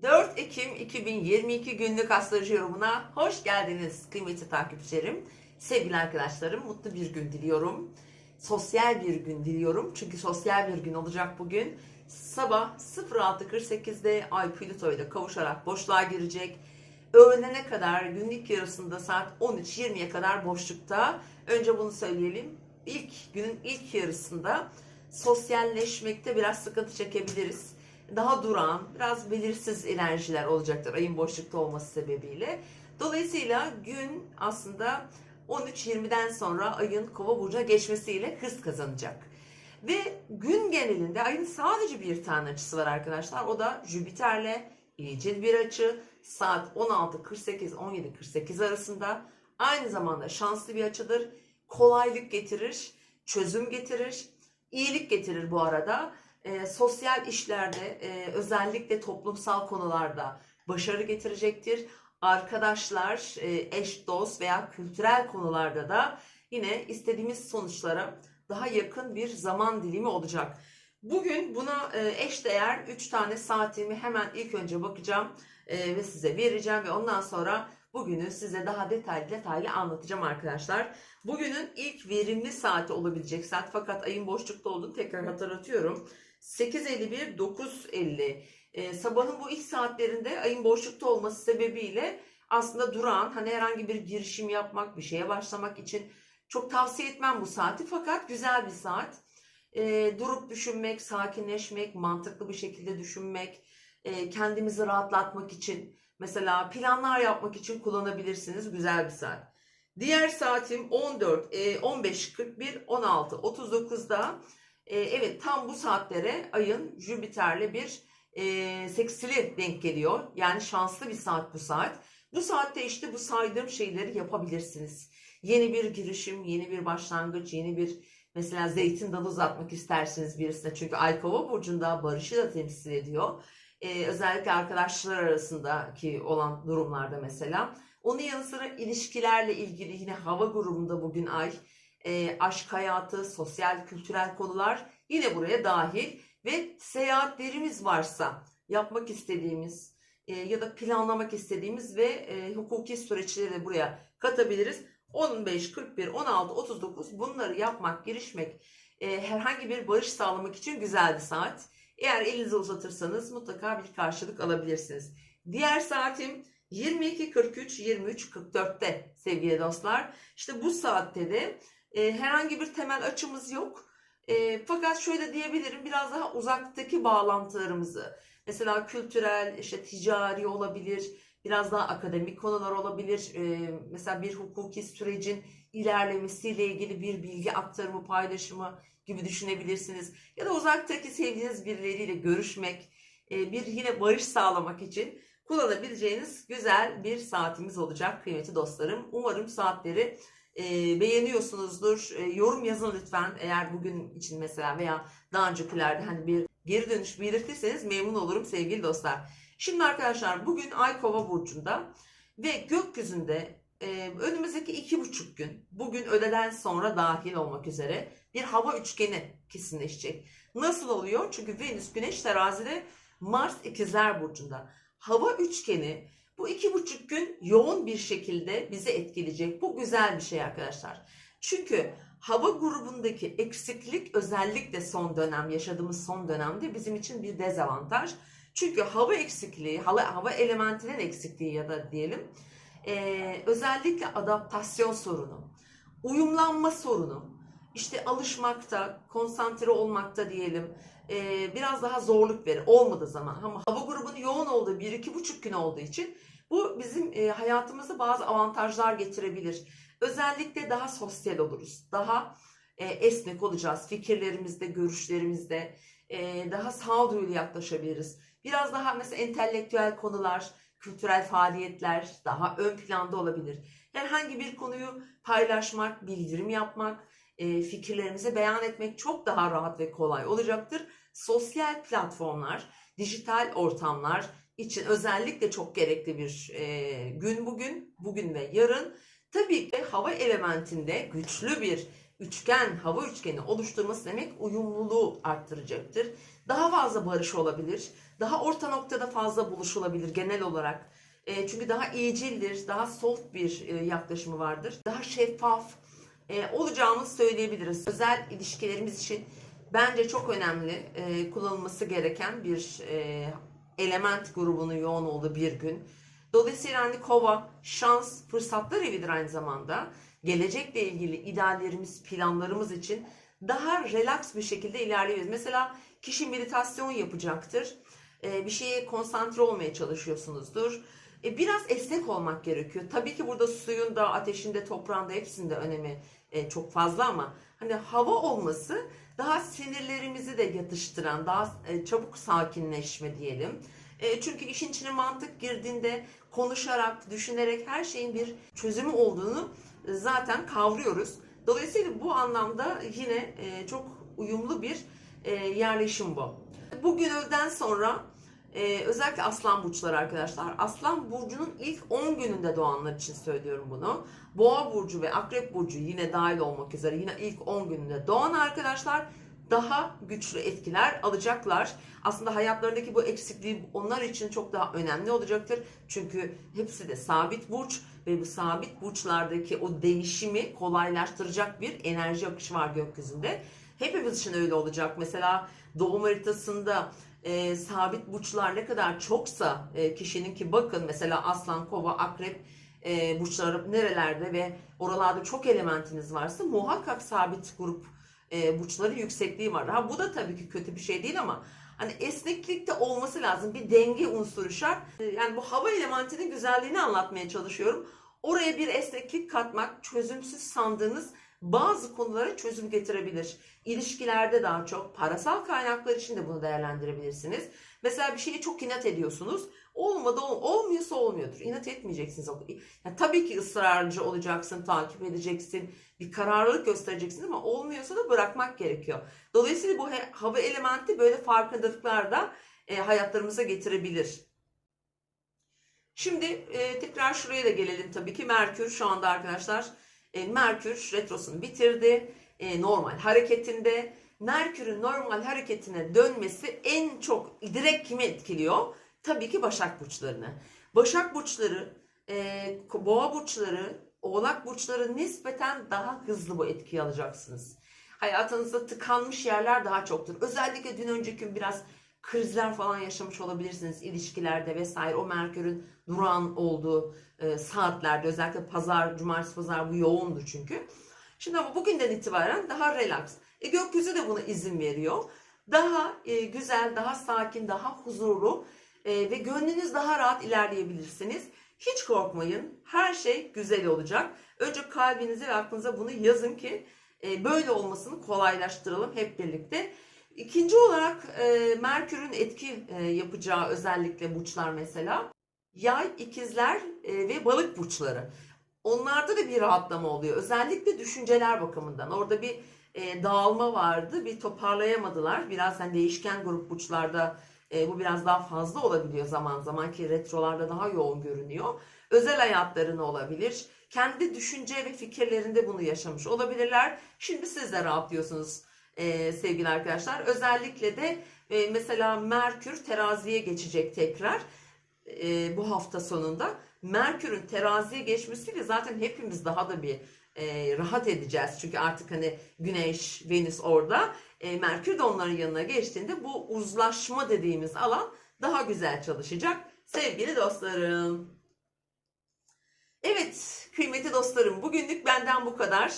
4 Ekim 2022 günlük astroloji yorumuna hoş geldiniz kıymetli takipçilerim. Sevgili arkadaşlarım, mutlu bir gün diliyorum. Sosyal bir gün diliyorum. Çünkü sosyal bir gün olacak bugün. Sabah 06.48'de Ay Plüto ile kavuşarak boşluğa girecek. Öğlene kadar günlük yarısında saat 13.20'ye kadar boşlukta. Önce bunu söyleyelim. Günün ilk yarısında sosyalleşmekte biraz sıkıntı çekebiliriz. Daha durağan, biraz belirsiz enerjiler olacaktır ayın boşlukta olması sebebiyle. Dolayısıyla gün aslında 13.20'den sonra ayın Kova burcuna geçmesiyle hız kazanacak. Ve gün genelinde ayın sadece bir tane açısı var arkadaşlar. O da Jüpiter'le iyicil bir açı. Saat 16.48-17.48 arasında. Aynı zamanda şanslı bir açıdır. Kolaylık getirir, çözüm getirir, iyilik getirir bu arada. Sosyal işlerde, özellikle toplumsal konularda başarı getirecektir. Arkadaşlar, eş, dost veya kültürel konularda da yine istediğimiz sonuçlara daha yakın bir zaman dilimi olacak. Bugün buna eşdeğer 3 tane saatimi hemen ilk önce bakacağım ve size vereceğim ve ondan sonra bugünü size daha detaylı anlatacağım arkadaşlar. Bugünün ilk verimli saati olabilecek saat, fakat ayın boşlukta olduğunu tekrar hatırlatıyorum. 8.51-9.50. Sabahın bu ilk saatlerinde ayın boşlukta olması sebebiyle aslında durağan, hani herhangi bir girişim yapmak, bir şeye başlamak için çok tavsiye etmem bu saati, fakat güzel bir saat. Durup düşünmek, sakinleşmek, mantıklı bir şekilde düşünmek, kendimizi rahatlatmak için, mesela planlar yapmak için kullanabilirsiniz. Güzel bir saat. Diğer saatim 14, 15.41, 16.39'da. Evet, tam bu saatlere ayın Jüpiter'le bir seksili denk geliyor. Yani şanslı bir saat bu saat. Bu saatte işte bu saydığım şeyleri yapabilirsiniz. Yeni bir girişim, yeni bir başlangıç, yeni bir mesela zeytin dalı uzatmak istersiniz birisine. Çünkü Ay Kova burcunda barışı da temsil ediyor. Özellikle arkadaşlar arasındaki olan durumlarda mesela. Onun yanı sıra ilişkilerle ilgili yine hava grubunda bugün ay. Aşk hayatı, sosyal, kültürel konular yine buraya dahil ve seyahatlerimiz varsa yapmak istediğimiz ya da planlamak istediğimiz ve hukuki süreçleri de buraya katabiliriz. 15, 41, 16, 39 bunları yapmak, girişmek, herhangi bir barış sağlamak için güzel bir saat. Eğer elinizi uzatırsanız mutlaka bir karşılık alabilirsiniz. Diğer saatim 22.43, 23.44'te sevgili dostlar. İşte bu saatte de herhangi bir temel açımız yok. Fakat şöyle diyebilirim, biraz daha uzaktaki bağlantılarımızı, mesela kültürel, işte ticari olabilir, biraz daha akademik konular olabilir. Mesela bir hukuki sürecin ilerlemesiyle ilgili bir bilgi aktarımı, paylaşımı gibi düşünebilirsiniz. Ya da uzaktaki sevdiğiniz birileriyle görüşmek, bir yine barış sağlamak için kullanabileceğiniz güzel bir saatimiz olacak kıymetli dostlarım. Umarım saatleri beğeniyorsunuzdur. Yorum yazın lütfen. Eğer bugün için mesela veya daha öncekilerde hani bir geri dönüş belirtirseniz memnun olurum sevgili dostlar. Şimdi arkadaşlar, bugün Ay Kova burcunda ve gökyüzünde önümüzdeki 2,5 gün, bugün öğleden sonra dahil olmak üzere bir hava üçgeni kesinleşecek. Nasıl oluyor? Çünkü Venüs Güneş terazide, Mars ikizler burcunda. Hava üçgeni bu 2,5 gün yoğun bir şekilde bizi etkileyecek. Bu güzel bir şey arkadaşlar. Çünkü hava grubundaki eksiklik özellikle son dönem, yaşadığımız son dönemde bizim için bir dezavantaj. Çünkü hava eksikliği, hava elementinin eksikliği ya da diyelim özellikle adaptasyon sorunu, uyumlanma sorunu, işte alışmakta, konsantre olmakta diyelim, biraz daha zorluk verir olmadığı zaman. Ama hava grubunun yoğun olduğu 1-2,5 gün olduğu için bu bizim hayatımıza bazı avantajlar getirebilir. Özellikle daha sosyal oluruz, daha esnek olacağız fikirlerimizde, görüşlerimizde, daha sağduyulu yaklaşabiliriz. Biraz daha mesela entelektüel konular, kültürel faaliyetler daha ön planda olabilir. Herhangi bir konuyu paylaşmak, bildirim yapmak, fikirlerimizi beyan etmek çok daha rahat ve kolay olacaktır. Sosyal platformlar, dijital ortamlar için özellikle çok gerekli bir gün bugün ve yarın. Tabii ki hava elementinde güçlü bir hava üçgeni oluşturması demek uyumluluğu arttıracaktır. Daha fazla barış olabilir, Daha orta noktada fazla buluşulabilir genel olarak. Çünkü daha iyicildir, daha soft bir yaklaşımı vardır. Daha şeffaf olacağımızı söyleyebiliriz. Özel ilişkilerimiz için bence çok önemli kullanılması gereken bir element grubunun yoğun olduğu bir gün. Dolayısıyla hani Kova şans, fırsatlar evidir aynı zamanda. Gelecekle ilgili ideallerimiz, planlarımız için daha relax bir şekilde ilerleyebiliriz. Mesela kişi meditasyon yapacaktır. Bir şeye konsantre olmaya çalışıyorsunuzdur. Biraz esnek olmak gerekiyor. Tabii ki burada suyun da, ateşin de, toprağın da hepsinin de önemi çok fazla ama hani hava olması daha sinirlerimizi de yatıştıran, daha çabuk sakinleşme diyelim. Çünkü işin içine mantık girdiğinde konuşarak, düşünerek her şeyin bir çözümü olduğunu zaten kavruyoruz. Dolayısıyla bu anlamda yine çok uyumlu bir yerleşim bu. Bugün öğleden sonra özellikle Aslan burçları arkadaşlar. Aslan burcunun ilk 10 gününde doğanlar için söylüyorum bunu. Boğa burcu ve Akrep burcu yine dahil olmak üzere yine ilk 10 gününde doğan arkadaşlar daha güçlü etkiler alacaklar. Aslında hayatlarındaki bu eksikliği onlar için çok daha önemli olacaktır. Çünkü hepsi de sabit burç ve bu sabit burçlardaki o değişimi kolaylaştıracak bir enerji akışı var gökyüzünde. Hepimiz için öyle olacak. Mesela doğum haritasında sabit burçlar ne kadar çoksa kişinin, ki bakın mesela Aslan, Kova, Akrep burçları nerelerde ve oralarda çok elementiniz varsa muhakkak sabit grup burçların yüksekliği var. Ha, bu da tabii ki kötü bir şey değil ama hani esneklikte olması lazım. Bir denge unsuru şart. Yani bu hava elementinin güzelliğini anlatmaya çalışıyorum. Oraya bir esneklik katmak çözümsüz sandığınız bazı konulara çözüm getirebilir. İlişkilerde daha çok, parasal kaynaklar için de bunu değerlendirebilirsiniz. Mesela bir şeye çok inat ediyorsunuz. Olmadı, olmuyorsa olmuyordur. İnat etmeyeceksiniz. Yani tabii ki ısrarcı olacaksın, takip edeceksin, bir kararlılık göstereceksin ama olmuyorsa da bırakmak gerekiyor. Dolayısıyla bu hava elementi böyle farkındalıklar da hayatlarımıza getirebilir. Şimdi tekrar şuraya da gelelim tabii ki. Merkür şu anda arkadaşlar Merkür retrosunu bitirdi. Normal hareketinde. Merkür'ün normal hareketine dönmesi en çok direkt kimi etkiliyor? Tabii ki Başak burçlarını. Başak burçları, Boğa burçları, Oğlak burçları nispeten daha hızlı bu etkiyi alacaksınız. Hayatınızda tıkanmış yerler daha çoktur. Özellikle dün önceki gün biraz krizler falan yaşamış olabilirsiniz ilişkilerde vesaire. O Merkür'ün durağan olduğu saatlerde, özellikle pazar, cumartesi pazar bu yoğundu çünkü. Şimdi ama bugünden itibaren daha relax. Gökyüzü de buna izin veriyor. Daha güzel, daha sakin, daha huzurlu ve gönlünüz daha rahat ilerleyebilirsiniz. Hiç korkmayın. Her şey güzel olacak. Önce kalbinize ve aklınıza bunu yazın ki böyle olmasını kolaylaştıralım hep birlikte. İkinci olarak Merkür'ün etki yapacağı özellikle burçlar mesela Yay, İkizler ve Balık burçları. Onlarda da bir rahatlama oluyor. Özellikle düşünceler bakımından. Orada bir dağılma vardı. Bir toparlayamadılar. Biraz hani değişken grup burçlarda bu biraz daha fazla olabiliyor zaman zaman ki retrolarda daha yoğun görünüyor. Özel hayatlarını olabilir. Kendi düşünce ve fikirlerinde bunu yaşamış olabilirler. Şimdi siz de rahatlıyorsunuz sevgili arkadaşlar. Özellikle de mesela Merkür teraziye geçecek tekrar bu hafta sonunda. Merkür'ün teraziye geçmesiyle zaten hepimiz daha da bir rahat edeceğiz. Çünkü artık hani Güneş, Venüs orada. Merkür de onların yanına geçtiğinde bu uzlaşma dediğimiz alan daha güzel çalışacak. Sevgili dostlarım. Evet, kıymetli dostlarım, bugünlük benden bu kadar.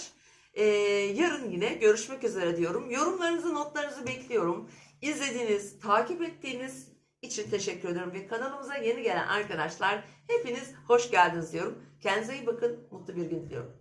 Yarın yine görüşmek üzere diyorum. Yorumlarınızı, notlarınızı bekliyorum. İzlediğiniz, takip ettiğiniz için teşekkür ederim ve kanalımıza yeni gelen arkadaşlar hepiniz hoş geldiniz diyorum. Kendinize iyi bakın, mutlu bir gün diliyorum.